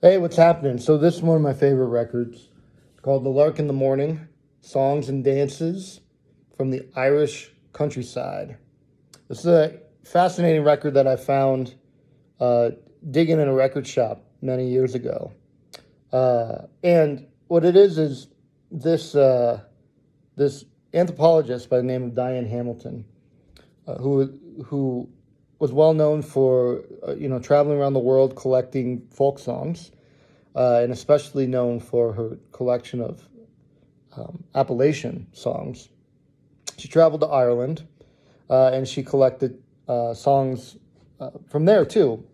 Hey, what's happening? So this is one of my favorite records. It's called The Lark in the Morning, Songs and Dances from the Irish Countryside. This is a fascinating record that I found uh, digging in a record shop many years ago. And what it is this this anthropologist by the name of Diane Hamilton, who was well known for traveling around the world collecting folk songs, and especially known for her collection of Appalachian songs. She traveled to Ireland, and she collected songs from there too.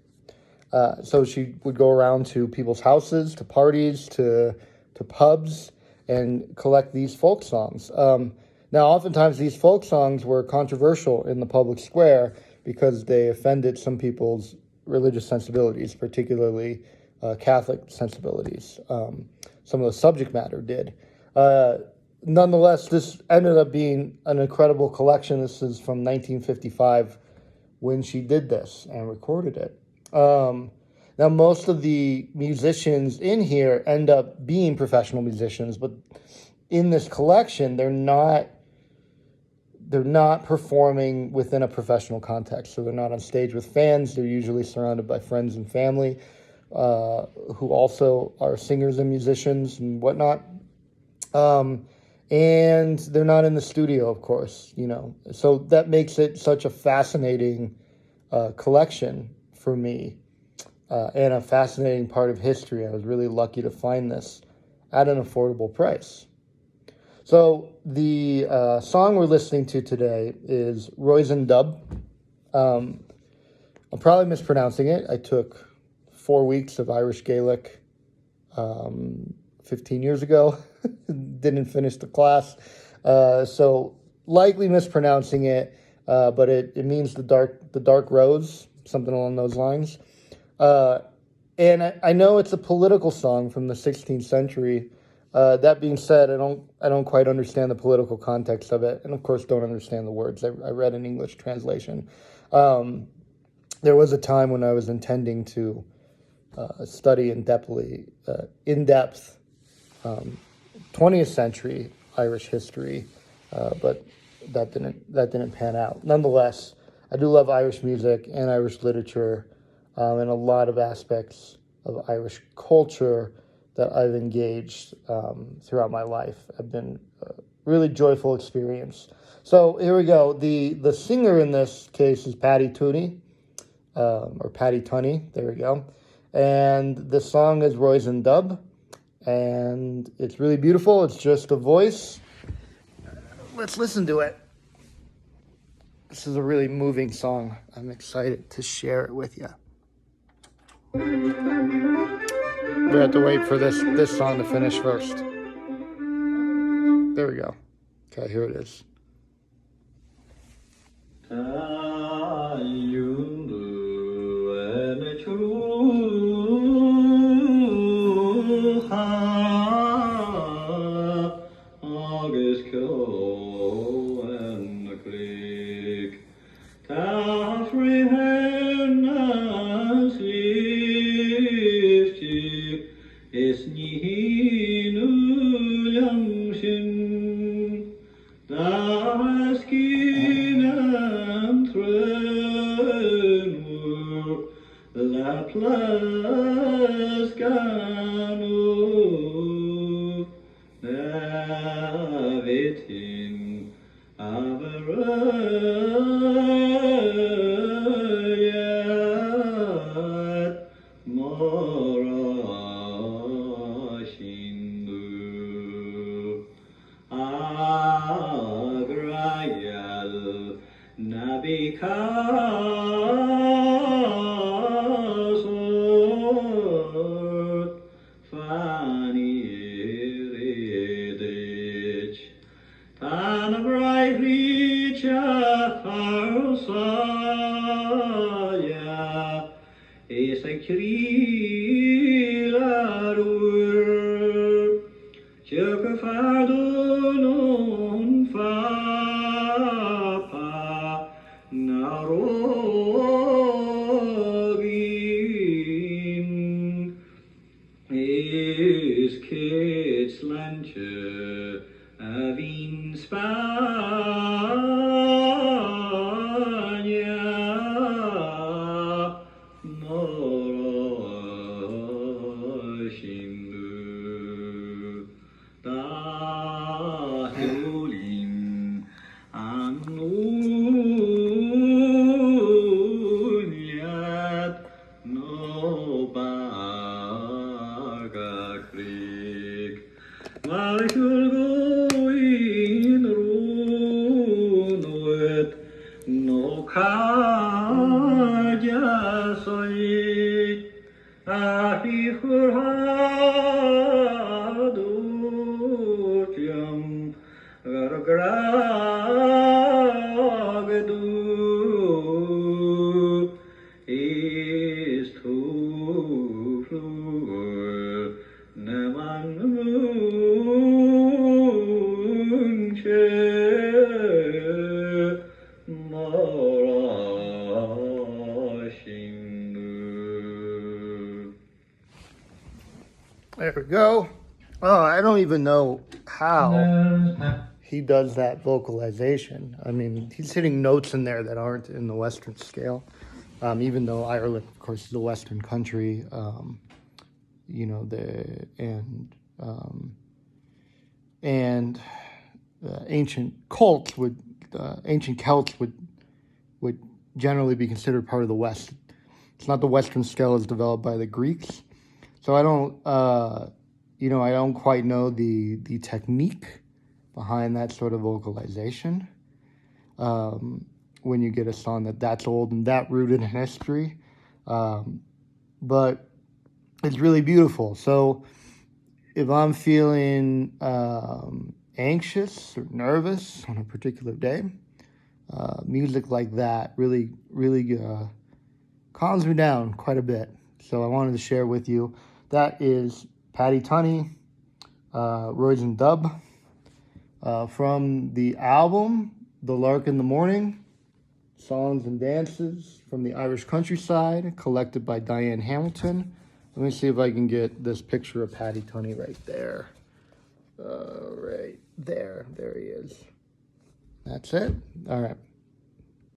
So she would go around to people's houses, to parties, to pubs, and collect these folk songs. Now, oftentimes these folk songs were controversial in the public square because they offended some people's religious sensibilities, particularly Catholic sensibilities. Some of the subject matter did. Nonetheless, this ended up being an incredible collection. This is from 1955 when she did this and recorded it. Now, most of the musicians in here end up being professional musicians, but in this collection, they're not performing within a professional context. So they're not on stage with fans. They're usually surrounded by friends and family who also are singers and musicians and whatnot. And they're not in the studio, of course, So that makes it such a fascinating collection for me, and a fascinating part of history. I was really lucky to find this at an affordable price. So the song we're listening to today is Róisín Dubh. I'm probably mispronouncing it. I took 4 weeks of Irish Gaelic 15 years ago. Didn't finish the class. So likely mispronouncing it, but it means the dark rose, something along those lines. And I know it's a political song from the 16th century. That being said, I don't quite understand the political context of it, and of course don't understand the words. I read an English translation. There was a time when I was intending to study in depth 20th century Irish history, but that didn't pan out. Nonetheless, I do love Irish music and Irish literature, and a lot of aspects of Irish culture that I've engaged throughout my life. Have been a really joyful experience. So here we go. The singer in this case is Paddy Tunney, or Paddy Tunney. There we go. And the song is Róisín Dubh, and it's really beautiful. It's just a voice. Let's listen to it. This is a really moving song. I'm excited to share it with you. We have to wait for this song to finish first. There we go. Okay, here it is. is kids lunch in Spania Róisín Dubh 다효린 안 울렸 노바가 크릭 말hul고인으로 노엣 노카자소이 아히훌하도 좀 gargragdu is to flur neman munche Róisín Dubh. There we go. Oh, I don't even know how he does that vocalization. I mean, he's hitting notes in there that aren't in the Western scale. Even though Ireland, of course, is a Western country, you know, ancient Celts would generally be considered part of the West. It's not the Western scale as developed by the Greeks. So I don't, you know, I don't quite know the technique behind that sort of vocalization. When you get a song that's old and that rooted in history, but it's really beautiful. So if I'm feeling anxious or nervous on a particular day, music like that really calms me down quite a bit. So I wanted to share with you. That is Paddy Tunney, Róisín Dubh, from the album The Lark in the Morning, Songs and Dances from the Irish Countryside, collected by Diane Hamilton. Let me see if I can get this picture of Paddy Tunney right there. Right there he is. That's it. All right.